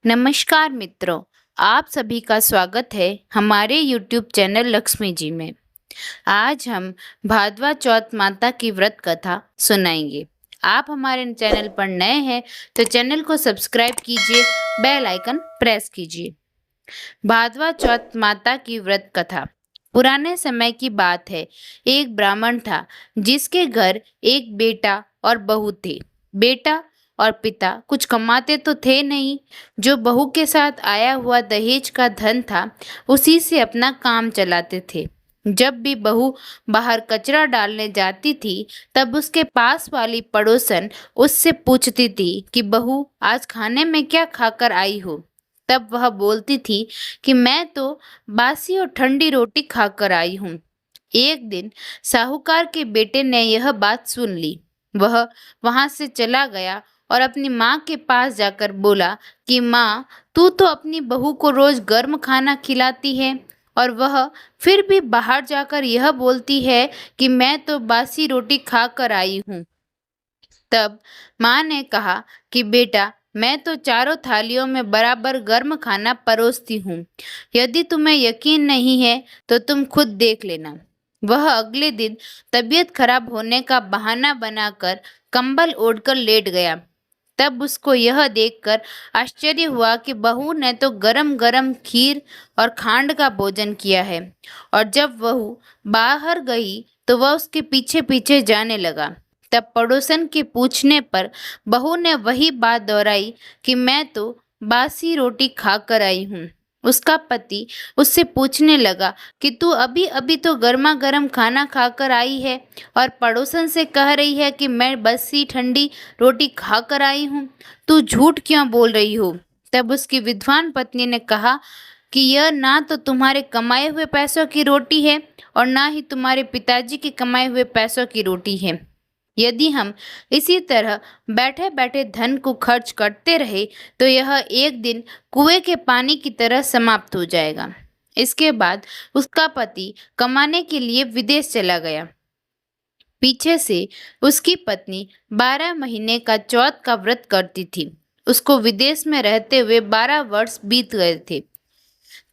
नमस्कार मित्रों, आप सभी का स्वागत है हमारे YouTube चैनल लक्ष्मी जी में। आज हम भादवा चौथ माता की व्रत कथा सुनाएंगे। आप हमारे चैनल पर नए हैं तो चैनल को सब्सक्राइब कीजिए, बेल आइकन प्रेस कीजिए। भादवा चौथ माता की व्रत कथा। पुराने समय की बात है। एक ब्राह्मण था जिसके घर एक बेटा और बहू थे। बेटा और पिता कुछ कमाते तो थे नहीं। जो बहू के साथ आया हुआ दहेज का धन था उसी से अपना काम चलाते थे। जब भी बहू बाहर कचरा डालने जाती थी तब उसके पास वाली पड़ोसन उससे पूछती थी कि बहू आज खाने में क्या खाकर आई हो। तब वह बोलती थी कि मैं तो बासी और ठंडी रोटी खाकर आई हूँ। एक दिन साहूकार के बेटे ने यह बात सुन ली। वह वहां से चला गया और अपनी माँ के पास जाकर बोला कि माँ, तू तो अपनी बहू को रोज गर्म खाना खिलाती है और वह फिर भी बाहर जाकर यह बोलती है कि मैं तो बासी रोटी खाकर आई हूँ। तब माँ ने कहा कि बेटा, मैं तो चारों थालियों में बराबर गर्म खाना परोसती हूँ। यदि तुम्हें यकीन नहीं है तो तुम खुद देख लेना। वह अगले दिन तबीयत खराब होने का बहाना बनाकर कंबल ओढ़कर लेट गया। तब उसको यह देखकर आश्चर्य हुआ कि बहू ने तो गरम गरम खीर और खांड का भोजन किया है। और जब बहू बाहर गई तो वह उसके पीछे पीछे जाने लगा। तब पड़ोसन के पूछने पर बहू ने वही बात दोहराई कि मैं तो बासी रोटी खाकर आई हूँ। उसका पति उससे पूछने लगा कि तू अभी अभी तो गर्मा गर्म खाना खाकर आई है और पड़ोसन से कह रही है कि मैं बसी ठंडी रोटी खाकर आई हूँ। तू झूठ क्यों बोल रही हो? तब उसकी विद्वान पत्नी ने कहा कि यह ना तो तुम्हारे कमाए हुए पैसों की रोटी है और ना ही तुम्हारे पिताजी के कमाए हुए पैसों की रोटी है। यदि हम इसी तरह बैठे बैठे धन को खर्च करते रहे तो यह एक दिन कुएं के पानी की तरह समाप्त हो जाएगा। इसके बाद उसका पति कमाने के लिए विदेश चला गया। पीछे से उसकी पत्नी 12 महीने का चौथ का व्रत करती थी। उसको विदेश में रहते हुए 12 वर्ष बीत गए थे।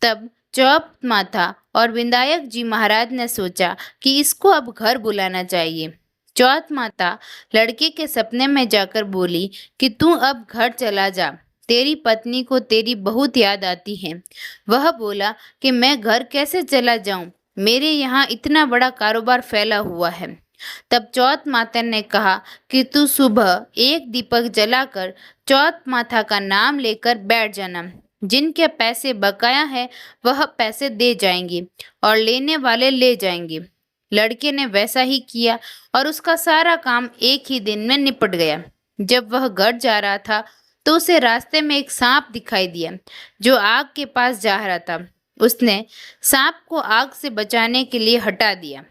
तब चौथ माता और विनायक जी महाराज ने सोचा कि इसको अब घर बुलाना चाहिए। चौथ माता लड़के के सपने में जाकर बोली कि तू अब घर चला जा, तेरी पत्नी को तेरी बहुत याद आती है। वह बोला कि मैं घर कैसे चला जाऊं, मेरे यहाँ इतना बड़ा कारोबार फैला हुआ है। तब चौथ माता ने कहा कि तू सुबह एक दीपक जलाकर चौथ माता का नाम लेकर बैठ जाना। जिनके पैसे बकाया है वह पैसे दे जाएंगे और लेने वाले ले जाएंगे। लड़के ने वैसा ही किया और उसका सारा काम एक ही दिन में निपट गया। जब वह घर जा रहा था तो उसे रास्ते में एक सांप दिखाई दिया जो आग के पास जा रहा था। उसने सांप को आग से बचाने के लिए हटा दिया।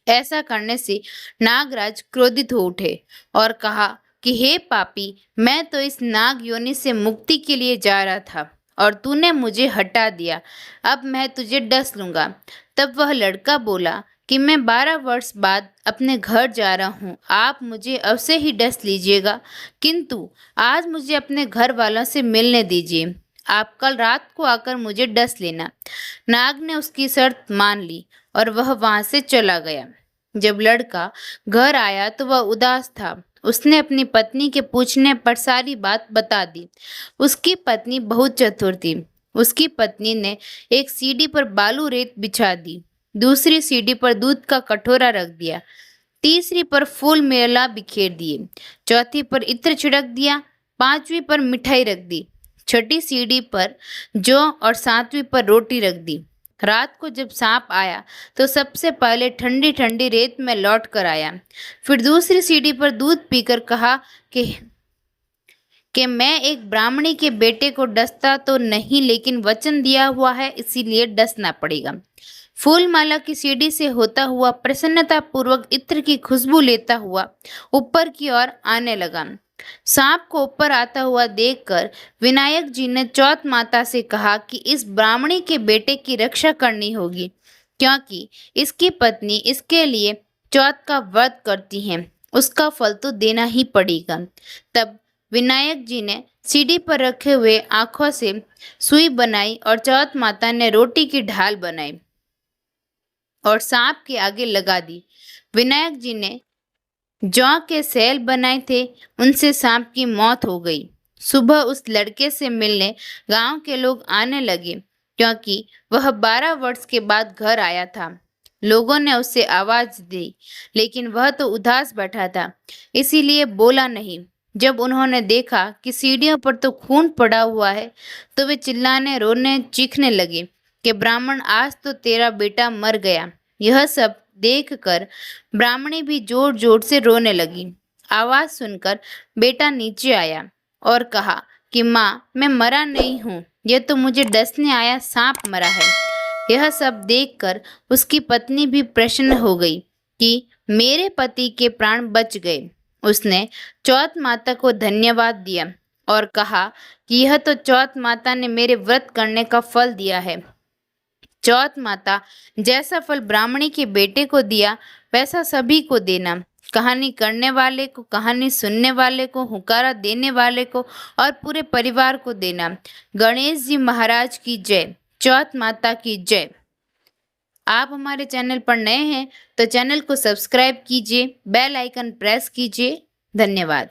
ऐसा करने से नागराज क्रोधित हो उठे और कहा कि हे पापी, मैं तो इस नाग योनि से मुक्ति के लिए जा रहा था और तूने मुझे हटा दिया। अब मैं तुझे डस लूंगा। तब वह लड़का बोला कि मैं 12 वर्ष बाद अपने घर जा रहा हूँ, आप मुझे अवश्य ही डस लीजिएगा, किंतु आज मुझे अपने घर वालों से मिलने दीजिए। आप कल रात को आकर मुझे डस लेना। नाग ने उसकी शर्त मान ली और वह वहां से चला गया। जब लड़का घर आया तो वह उदास था। उसने अपनी पत्नी के पूछने पर सारी बात बता दी। उसकी पत्नी बहुत चतुर थी। उसकी पत्नी ने एक सीढ़ी पर बालू रेत बिछा दी, दूसरी सीढ़ी पर दूध का कटोरा रख दिया, तीसरी पर फूल मेला बिखेर दिए, चौथी पर इत्र छिड़क दिया, पांचवी पर मिठाई रख दी, छठी सीढ़ी पर जौ और सातवीं पर रोटी रख दी। रात को जब सांप आया तो सबसे पहले ठंडी ठंडी रेत में लौट कर आया। फिर दूसरी सीढ़ी पर दूध पीकर कहा कि मैं एक ब्राह्मणी के बेटे को डसता तो नहीं, लेकिन वचन दिया हुआ है इसीलिए डसना पड़ेगा। फूलमाला की सीढ़ी से होता हुआ प्रसन्नता पूर्वक इत्र की खुशबू लेता हुआ ऊपर की ओर आने लगा। सांप को ऊपर आता हुआ देखकर विनायक जी ने चौथ माता से कहा कि इस ब्राह्मणी के बेटे की रक्षा करनी होगी, क्योंकि इसकी पत्नी इसके लिए चौथ का व्रत करती है, उसका फल तो देना ही पड़ेगा। तब विनायक जी ने सीढ़ी पर रखे हुए आंखों से सुई बनाई और चौथ माता ने रोटी की ढाल बनाई और सांप के आगे लगा दी। विनायक जी ने जौ के सैल बनाए थे, उनसे सांप की मौत हो गई। सुबह उस लड़के से मिलने गांव के लोग आने लगे, क्योंकि वह 12 वर्ष के बाद घर आया था। लोगों ने उसे आवाज दी, लेकिन वह तो उदास बैठा था, इसीलिए बोला नहीं। जब उन्होंने देखा कि सीढ़ियों पर तो खून पड़ा हुआ है, तो वे चिल्लाने, रोने, चीखने लगे कि ब्राह्मण, आज तो तेरा बेटा मर गया। यह सब देखकर ब्राह्मणी भी जोर जोर से रोने लगी। आवाज सुनकर बेटा नीचे आया और कहा कि माँ, मैं मरा नहीं हूँ, यह तो मुझे डसने आया सांप मरा है। यह सब देखकर उसकी पत्नी भी प्रसन्न हो गई कि मेरे पति के प्राण बच गए। उसने चौथ माता को धन्यवाद दिया और कहा कि यह तो चौथ माता ने मेरे व्रत करने का फल दिया है। चौथ माता, जैसा फल ब्राह्मणी के बेटे को दिया, वैसा सभी को देना। कहानी करने वाले को, कहानी सुनने वाले को, हुकारा देने वाले को और पूरे परिवार को देना। गणेश जी महाराज की जय। चौथ माता की जय। आप हमारे चैनल पर नए हैं तो चैनल को सब्सक्राइब कीजिए, बेल आइकन प्रेस कीजिए। धन्यवाद।